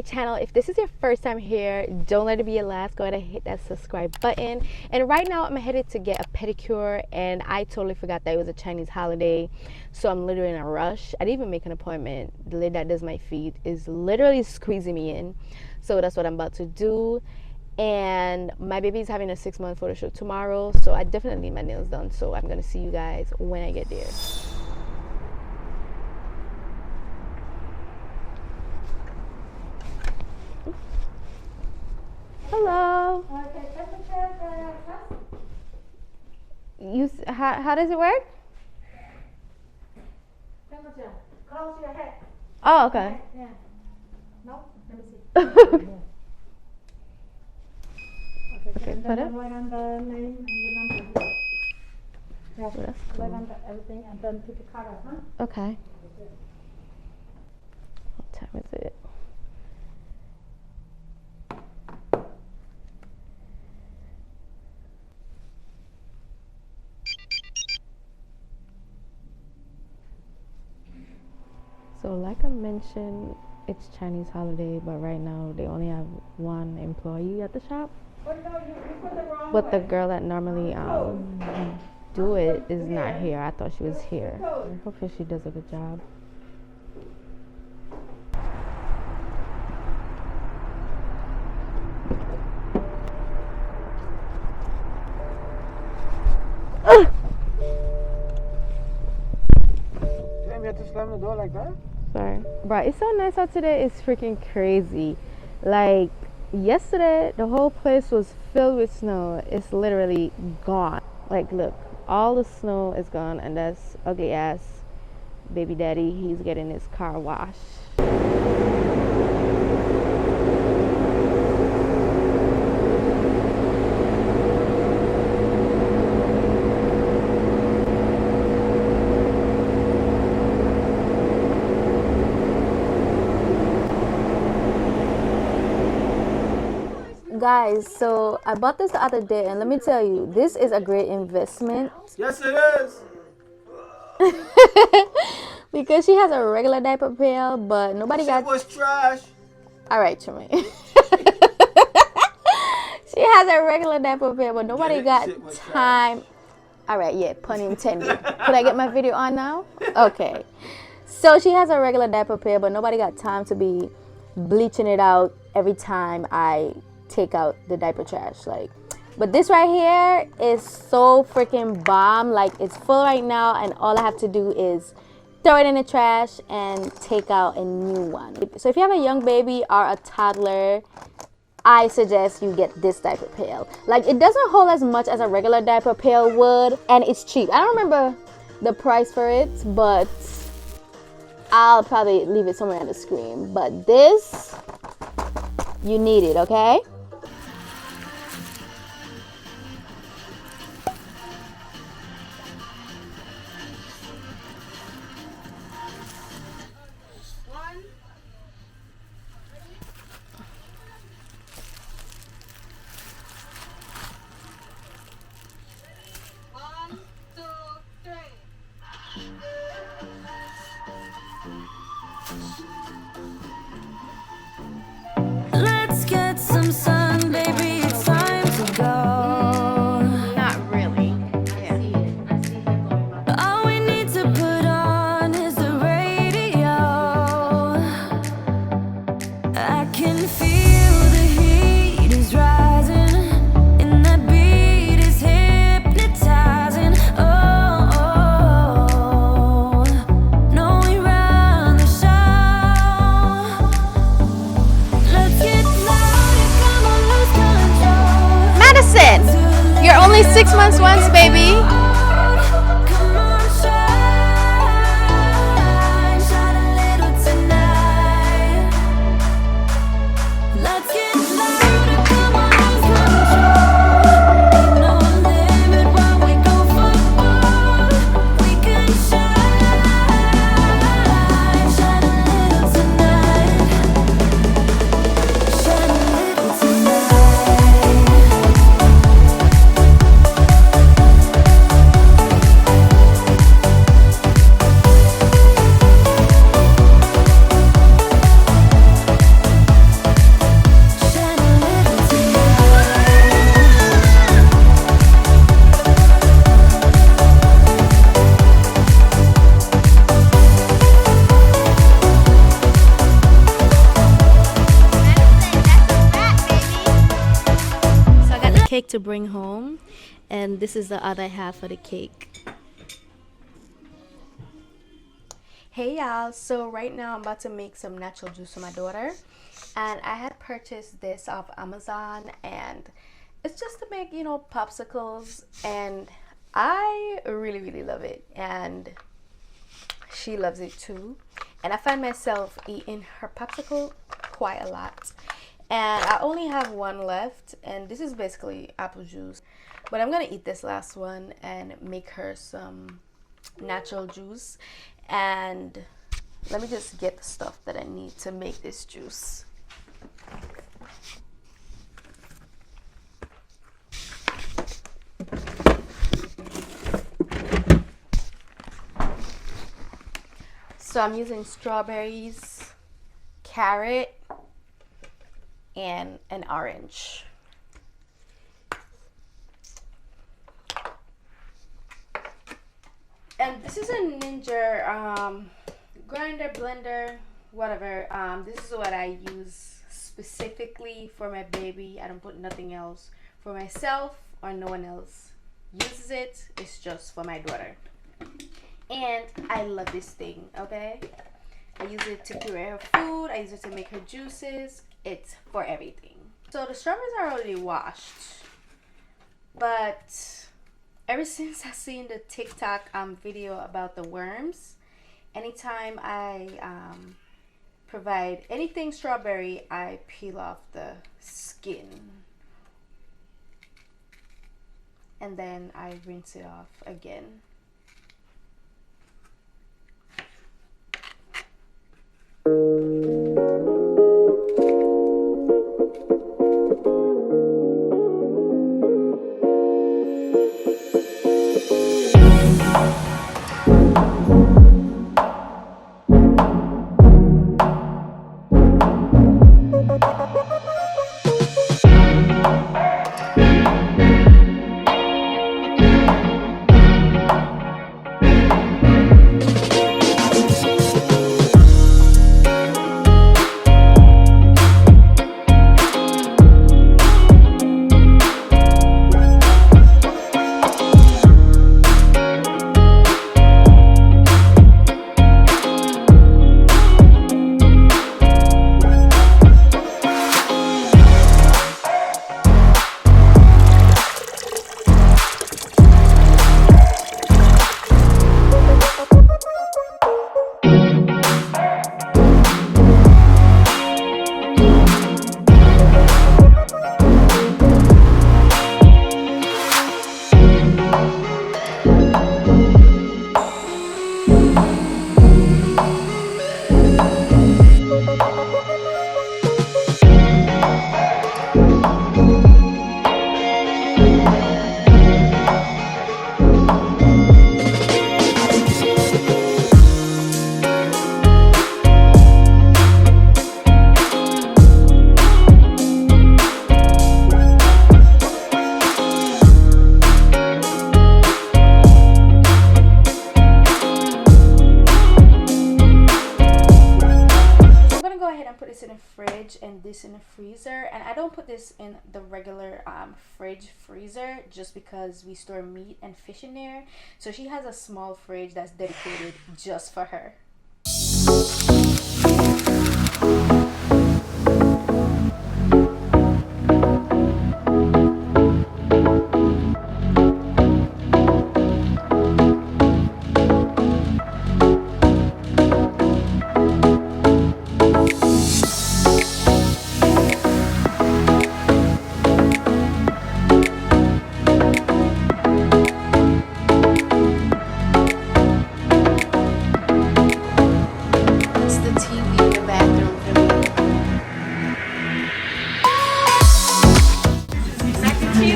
channel. If this is your first time here, don't let it be your last. Go ahead and hit that subscribe button. And right now I'm headed to get a pedicure, and I totally forgot that it was a Chinese holiday, so I'm literally in a rush. I didn't even make an appointment. The lady that does my feet is literally squeezing me in, so that's what I'm about to do. And my baby's having a 6-month photo shoot tomorrow, so I definitely need my nails done. So I'm gonna see you guys when I get there. Hello. How does it work? Close your head. Oh, okay. Yeah. No, let me see. Okay, put it. Write on the name and your number. Yeah, That's write on the everything and then put the color, huh? Okay. What time is it? So like I mentioned, it's Chinese holiday, but right now they only have one employee at the shop. But the girl that normally do it is not here. I thought she was here. Hopefully she does a good job. Damn, you have to slam the door like that? Sorry. Bro, it's so nice out today. It's freaking crazy. Like, yesterday, the whole place was filled with snow. It's literally gone. Like, look, all the snow is gone, and that's ugly ass baby daddy. He's getting his car washed. Guys, so I bought this the other day, and let me tell you, this is a great investment. Yes, it is. Because she has a regular diaper pail, but nobody got. It was trash. All right, Tremaine. She has a regular diaper pail, but nobody got time. All right, yeah, pun intended. Could I get my video on now? Okay. So she has a regular diaper pail, but nobody got time to be bleaching it out every time I take out the diaper trash. Like, but this right here is so freaking bomb. Like, it's full right now, and all I have to do is throw it in the trash and take out a new one. So if you have a young baby or a toddler, I suggest you get this diaper pail. Like, it doesn't hold as much as a regular diaper pail would, and it's cheap. I don't remember the price for it, but I'll probably leave it somewhere on the screen. But this, you need it, okay? Let's get some sun, baby. It's time to go. Not really. All we need to put on is the radio. I can feel the heat is rising, and that beat is hypnotizing. Oh, no, we run the show. Let's get louder, come on, lose control. Madison, you're only 6 months once, baby. Come on, shine, shine a little tonight. Let's get louder, come on, lose control. Ain't no limit when we go for more. We can shine, shine a little tonight. Shine a little tonight. cake to bring home, and this is the other half of the cake. Hey y'all, so right now I'm about to make some natural juice for my daughter, and I had purchased this off Amazon, and it's just to make, you know, popsicles, and I really love it, and she loves it too. And I find myself eating her popsicle quite a lot, and I only have one left, and this is basically apple juice, but I'm gonna eat this last one and make her some natural juice. And let me just get the stuff that I need to make this juice. So I'm using strawberries, carrot, and an orange. And this is a Ninja grinder, blender, whatever. This is what I use specifically for my baby. I don't put nothing else. For myself or no one else uses it. It's just for my daughter. And I love this thing, okay? I use it to puree her food. I use it to make her juices. It's for everything. So the strawberries are already washed. But ever since I seen the TikTok video about the worms, anytime I provide anything strawberry, I peel off the skin. And then I rinse it off again. And this in the freezer, and I don't put this in the regular fridge freezer just because we store meat and fish in there. So she has a small fridge that's dedicated just for her.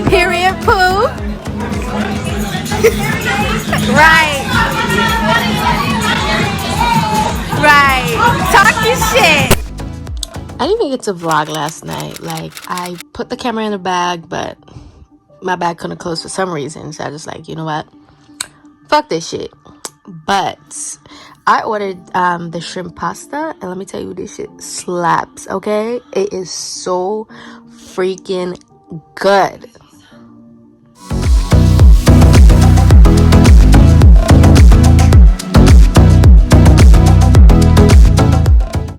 Period poo. Right. Right. Talk your shit. I didn't even get to vlog last night. Like, I put the camera in the bag, but my bag couldn't close for some reason. So I just like, you know what? Fuck this shit. But I ordered the shrimp pasta, and let me tell you, this shit slaps, okay? It is so freaking good.